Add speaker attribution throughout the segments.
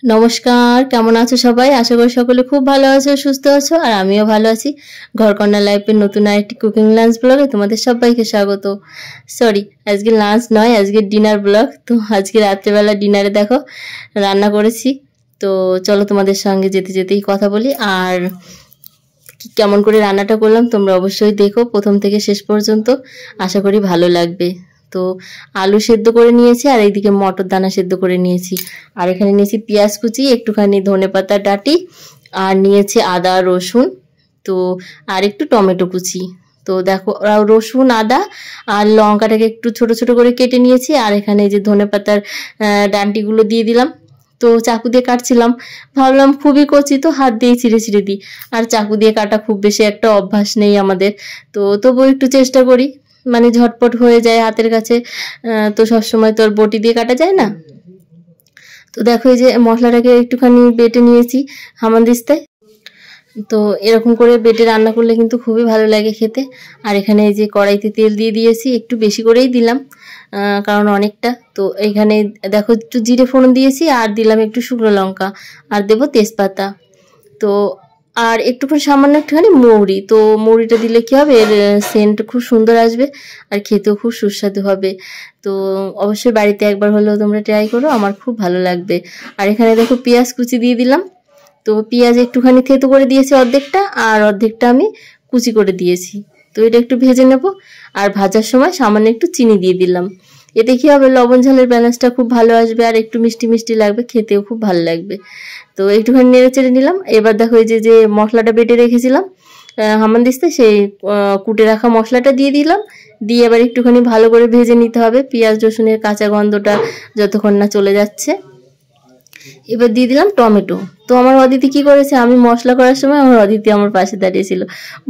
Speaker 1: নমস্কার, কেমন আছো সবাই? আশা করি সকলে খুব ভালো আছো, সুস্থ আছো আর আমিও ভালো আছি। ঘরকন্যা লাইফের নতুন আরেকটি কুকিং লাঞ্চ ব্লগে তোমাদের সবাইকে স্বাগত। সরি, আজকে লাঞ্চ নয়, আজকে ডিনার ব্লগ। তো আজকে রাত্রেবেলা ডিনারে দেখো রান্না করেছি। তো চলো তোমাদের সঙ্গে যেতে যেতেই কথা বলি। আর কেমন করে রান্নাটা করলাম তোমরা অবশ্যই দেখো প্রথম থেকে শেষ পর্যন্ত, আশা করি ভালো লাগবে। তো আলু সেদ্ধ করে নিয়েছি আর এইদিকে মটর দানা সেদ্ধ করে নিয়েছি। আর এখানে নিয়েছি পেঁয়াজ কুচি, একটুখানি ধনেপাতা ডাঁটি, আর নিয়েছি আদা রসুন, তো আর একটু টমেটো কুচি। তো দেখো রসুন আদা আর লঙ্কাটাকে একটু ছোট ছোট করে কেটে নিয়েছি। আর এখানে যে ধনেপাতার ডাঁটিগুলো দিয়ে দিলাম। তো চাকু দিয়ে কাটছিলাম, ভাবলাম খুবই কচি তো হাত দিয়ে ছিঁড়ে ছিঁড়ে দিই। আর চাকু দিয়ে কাটা খুব বেশি একটা অভ্যাস নেই আমাদের, তো তবুও একটু চেষ্টা করি, মানে ঝটপট হয়ে যায় হাতের কাছে। তো সবসময় তো আর বটি দিয়ে কাটা যায় না। তো দেখো এই যে মশলাটাকে একটুখানি বেটে নিয়েছি হামানদিস্তায়। তো এরকম করে বেটে রান্না করলে কিন্তু খুবই ভালো লাগে খেতে। আর এখানে এই যে কড়াইতে তেল দিয়ে দিয়েছি, একটু বেশি করেই দিলাম কারণ অনেকটা। তো এখানে দেখো একটু জিরে ফোড়ন দিয়েছি আর দিলাম একটু শুকনো লঙ্কা আর দেবো তেজপাতা। তো আর একটুখানি সামান্য একটুখানি মৌরি, তো মৌরিটা দিলে কি হবে, এর সেন্ট খুব সুন্দর আসবে আর খেতেও খুব সুস্বাদু হবে। তো অবশ্যই বাড়িতে একবার হলেও তোমরা ট্রাই করো, আমার খুব ভালো লাগবে। আর এখানে দেখো পেঁয়াজ কুচি দিয়ে দিলাম। তো পেঁয়াজ একটুখানি থেতো করে দিয়েছি অর্ধেকটা, আর অর্ধেকটা আমি কুচি করে দিয়েছি। তো এটা একটু ভেজে নেব। আর ভাজার সময় সামান্য একটু চিনি দিয়ে দিলাম। এতে কি হবে, লবণ ঝালের ব্যালেন্সটা খুব ভালো আসবে আর একটু মিষ্টি মিষ্টি লাগবে, খেতেও খুব ভালো লাগবে। তো একটুখানি নেড়ে চেড়ে নিলাম। এবার দেখো এই যে মশলাটা বেটে রেখেছিলাম হামানদিস্তায়, সেই কুটে রাখা মশলাটা দিয়ে দিলাম। দিয়ে এবার একটুখানি ভালো করে ভেজে নিতে হবে, পেঁয়াজ রসুনের কাঁচা গন্ধটা যতক্ষণ না চলে যাচ্ছে। এবার দিয়ে দিলাম টমেটো। তো আমার অদিতি কি করেছে, আমি মশলা করার সময় আমার অদিতি আমার পাশে দাঁড়িয়েছিল,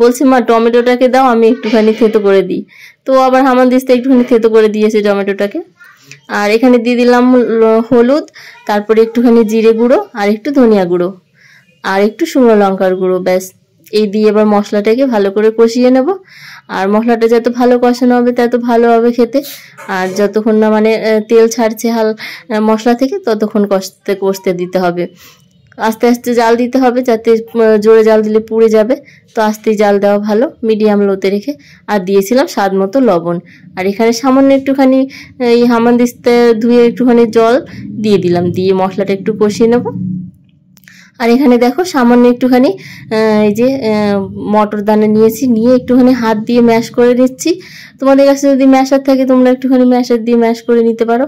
Speaker 1: বলছে মা টমেটোটাকে দাও, আমি একটুখানি থেতো করে দিই। তো আবার হামানদিস্তা একটুখানি থেতো করে দিয়েছে টমেটোটাকে। আর এখানে দিয়ে দিলাম হলুদ, তারপরে একটুখানি জিরে গুঁড়ো আর একটু ধনিয়া গুঁড়ো আর একটু শুকনো লঙ্কার গুঁড়ো, ব্যাস। এই দিয়ে এবার মশলাটাকে ভালো করে কষিয়ে নেব। আর মশলাটা যত ভালো কষানো হবে তত ভালো হবে খেতে। আর যতক্ষণ না মানে তেল ছাড়ছে মশলা থেকে, ততক্ষণ কষতে কষতে দিতে হবে। আস্তে আস্তে জাল দিতে হবে, যাতে জোরে জাল দিলে পুড়ে যাবে। তো আস্তেই জাল দেওয়া ভালো, মিডিয়াম লোতে রেখে। আর দিয়েছিলাম স্বাদ মতো লবণ। আর এখানে সামান্য একটুখানি এই হামানদিস্তা ধুয়ে একটুখানি জল দিয়ে দিলাম, দিয়ে মশলাটা একটু কষিয়ে নেব। আর এখানে দেখো সামান্য একটুখানি এই যে মটর দানা নিয়েছি, নিয়ে একটুখানি হাত দিয়ে ম্যাশ করে নিচ্ছি। তোমাদের কাছে যদি ম্যাশার থাকে তোমরা একটুখানি ম্যাশার দিয়ে ম্যাশ করে নিতে পারো।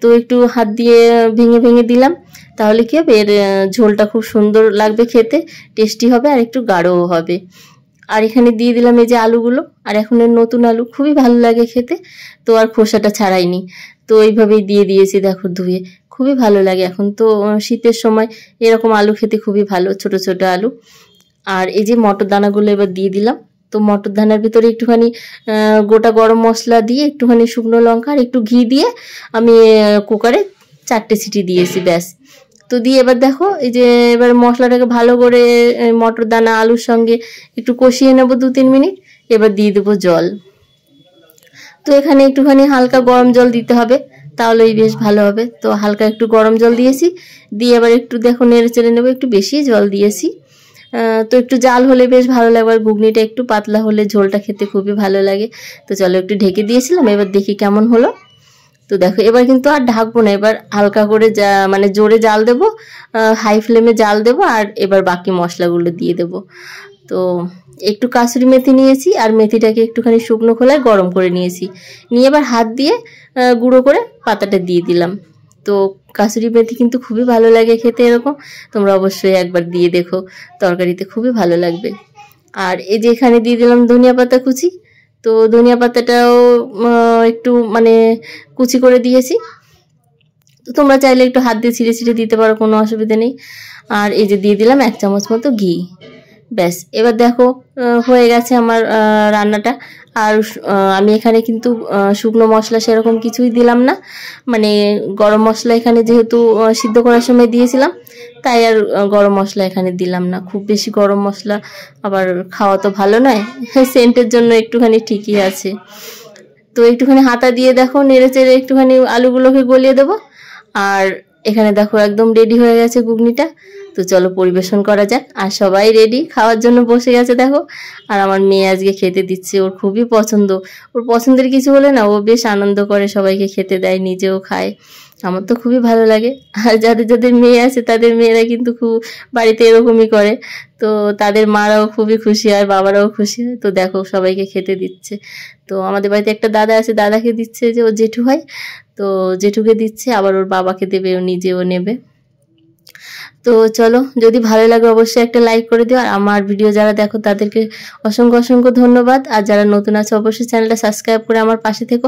Speaker 1: তো একটু হাত দিয়ে ভেঙে ভেঙে দিলাম, তাহলে কি হবে, এর ঝোলটা খুব সুন্দর লাগবে খেতে, টেস্টি হবে আর একটু গাঢ়ও হবে। আর এখানে দিয়ে দিলাম এই যে আলুগুলো, আর এখন এর নতুন আলু খুবই ভালো লাগে খেতে, তো আর খোসাটা ছাড়াইনি। তো এইভাবেই দিয়ে দিয়েছি দেখো ধুয়ে, খুবই ভালো লাগে। এখন তো শীতের সময় এরকম আলু খেতে খুবই ভালো, ছোট ছোট আলু। আর এই যে মটর দানাগুলো এবার দিয়ে দিলাম। তো মটর দানার ভিতরে একটুখানি গোটা গরম মশলা দিয়ে, একটুখানি শুকনো লঙ্কা আর একটু ঘি দিয়ে আমি কুকারে 4টে সিটি দিয়েছি, ব্যাস। তো দিয়ে এবার দেখো এই যে এবার মশলাটাকে ভালো করে মটর দানা আলুর সঙ্গে একটু কষিয়ে নেব 2-3 মিনিট। এবার দিয়ে দেবো জল। তো এখানে একটুখানি হালকা গরম জল দিতে হবে, তাহলেই বেশ ভালো হবে। তো হালকা একটু গরম জল দিয়েছি, দিয়ে এবার একটু দেখো নেড়ে চেড়ে নেবো, একটু বেশি জল দিয়েছি। তো একটু জাল হলে বেশ ভালো লাগবে, আর ঘুগনিটা একটু পাতলা হলে ঝোলটা খেতে খুবই ভালো লাগে। তো চলো একটু ঢেকে দিয়েছিলাম, এবার দেখি কেমন হলো। তো দেখো এবার কিন্তু আর ঢাকবো না, এবার হালকা করে মানে জোরে জাল দেবো, হাই ফ্লেমে জাল দেবো। আর এবার বাকি মশলাগুলো দিয়ে দেবো। তো একটু কাসুরি মেথি নিয়েছি, আর মেথিটাকে একটুখানি শুকনো খোলায় গরম করে নিয়েছি, নিয়ে এবার হাত দিয়ে গুঁড়ো করে পাতাটা দিয়ে দিলাম। তো কাসুরি মেথি কিন্তু খুবই ভালো লাগে খেতে এরকম, তোমরা অবশ্যই একবার দিয়ে দেখো, তরকারিতে খুবই ভালো লাগবে। আর এই যে এখানে দিয়ে দিলাম ধনিয়া পাতা কুচি। তো ধনিয়া পাতাটাও একটু মানে কুচি করে দিয়েছি। তো তোমরা চাইলে একটু হাত দিয়ে ছিঁড়ে ছিঁড়ে দিতে পারো, কোনো অসুবিধা নেই। আর এই যে দিয়ে দিলাম 1 চামচ মতো ঘি, ব্যাস। এবার দেখো হয়ে গেছে আমার রান্নাটা। আর আমি এখানে কিন্তু শুকনো মশলা সেরকম কিছুই দিলাম না, মানে গরম মশলা এখানে যেহেতু সিদ্ধ করার সময় দিয়েছিলাম, তাই আর গরম মশলা এখানে দিলাম না। খুব বেশি গরম মশলা আবার খাওয়া তো ভালো নয়, সেন্টের জন্য একটুখানি ঠিকই আছে। তো একটুখানি হাতা দিয়ে দেখো নেড়ে চেড়ে একটুখানি আলুগুলোকে গলিয়ে দেবো। আর এখানে দেখো একদম রেডি হয়ে গেছে ঘুগনিটা। তো চলো পরিবেশন করা যাক। আর সবাই রেডি খাওয়ার জন্য বসে গেছে দেখো। আর আমার মেয়ে আজকে খেতে দিচ্ছে, ওর খুবই পছন্দ। ওর পছন্দের কিছু হলে না ও বেশ আনন্দ করে, সবাইকে খেতে দেয়, নিজেও খায়। আমার তো খুবই ভালো লাগে। আর যাদের যাদের মেয়ে আছে তাদের মেয়েরা কিন্তু খুব বাড়িতে এরকমই করে। তো তাদের মারাও খুবই খুশি হয়, বাবারাও খুশি হয়। তো দেখো সবাইকে খেতে দিচ্ছে। তো আমাদের বাড়িতে একটা দাদা আছে, দাদাকে দিচ্ছে, যে ও জেঠু হয়। তো জেঠুকে দিচ্ছে, আবার ওর বাবাকে দেবে, ও নিজেও নেবে। তো চলো, যদি ভালো লাগে অবশ্যই একটা লাইক করে দিও। আর আমার ভিডিও যারা দেখো তাদেরকে অসংখ্য অসংখ্য ধন্যবাদ। আর যারা নতুন আছে অবশ্যই চ্যানেলটা সাবস্ক্রাইব করে আমার পাশে থেকো।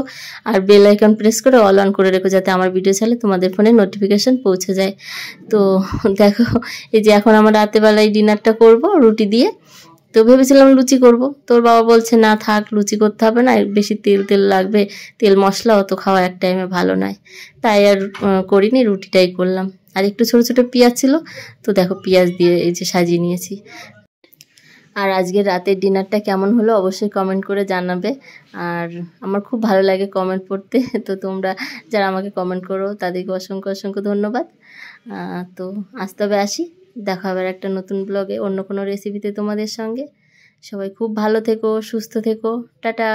Speaker 1: আর বেল আইকন প্রেস করে অল অন করে রেখো, যাতে আমার ভিডিও ছাড়লে তোমাদের ফোনে নোটিফিকেশন পৌঁছে যায়। তো দেখো, এই যে এখন আমার রাতেবেলায় ডিনারটা করব রুটি দিয়ে। তো ভেবেছিলাম লুচি করব, তোর বাবা বলছে না থাক, লুচি করতে হবে না, বেশি তেল তেল লাগবে, তেল মশলা অত খাওয়া এক টাইমে ভালো নয়। তাই আর করিনি, রুটিটাই করলাম। আর একটু ছোট ছোট পেঁয়াজ ছিল, তো দেখো পেঁয়াজ দিয়ে এই যে সাজিয়ে নিয়েছি। আর আজকের রাতের ডিনারটা কেমন হলো অবশ্যই কমেন্ট করে জানাবে। আর আমার খুব ভালো লাগে কমেন্ট পড়তে। তো তোমরা যারা আমাকে কমেন্ট করো তাদেরকে অসংখ্য অসংখ্য ধন্যবাদ। তো আজ তবে আসি, দেখা হবে একটা নতুন ব্লগে অন্য কোনো রেসিপিতে তোমাদের সঙ্গে। সবাই খুব ভালো থেকো, সুস্থ থেকো, টাটা।